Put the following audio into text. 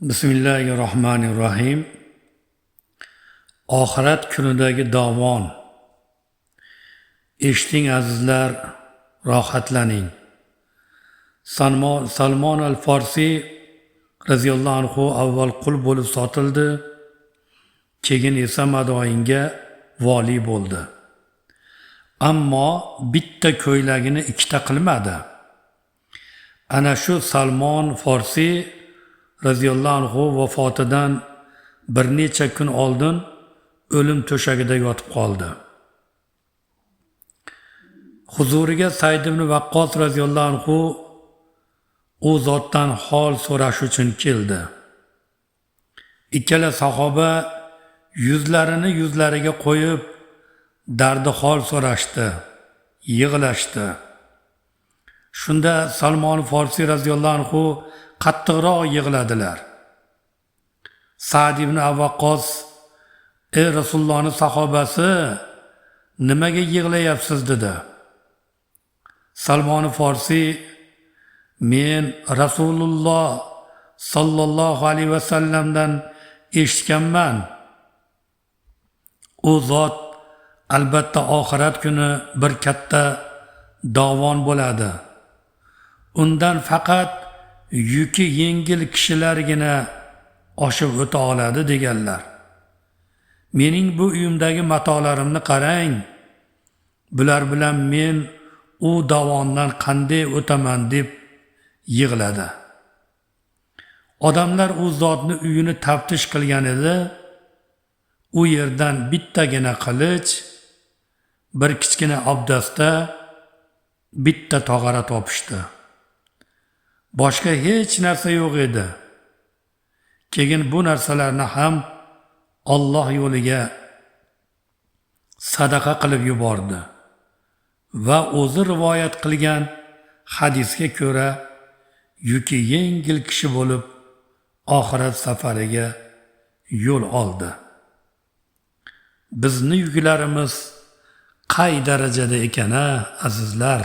Bismillahirrahmanirrahim. Oxirat kunidagi dovon. Eshiting azizlar, rohatlaning. Salmon al-Farsi radhiyallohu anhu avval qul bo'lib sotildi, keyin esa Madoinga vali bo'ldi. Ammo bitta ko'ylagini ikkita qilmadi. Ana shu Salmon Farsi radhiyallohu anhu vafotidan bir necha kun oldin o'lim to'shagida yotib qoldi. Huzuriga Said ibn Waqqos radhiyallohu anhu u zotdan hol so'rash uchun keldi. Ikkala sahoba yuzlarini yuzlariga qo'yib dardi hol so'rashdi, yig'lashdi. Shunda Salmon Farsi radhiyallohu anhu qattiqroq yig'ladilar. Sa'd ibn Waqqos: "Ey Rasulullohning sahobasi, nimaga yig'layapsiz?" dedi. Salmon Farsi: "Men Rasululloh sallallohu alayhi vasallamdan eshitganman. U zot albatta oxirat kuni bir katta dovon bo'ladi. Undan faqat yuki yengil kishilargina oshib o'ta oladi" deganlar. "Mening bu uyimdagi matolarimni qarang. Bular bilan men u dovondan qanday o'taman?" deb yig'ladi. Odamlar u zotni uyini taftish qilgan edi. U yerdan bittagina qilich, bir kichkina obdasta, bitta tog'ora topishdi. Boshqa hech narsa yo'q edi. Keyin bu narsalarni ham Alloh yo'liga sadaqa qilib yubordi va o'zi rivoyat qilgan hadisga ko'ra yuki yengil kishi bo'lib oxirat safariga yo'l oldi. Bizni yuklarimiz qay darajada ekan, azizlar?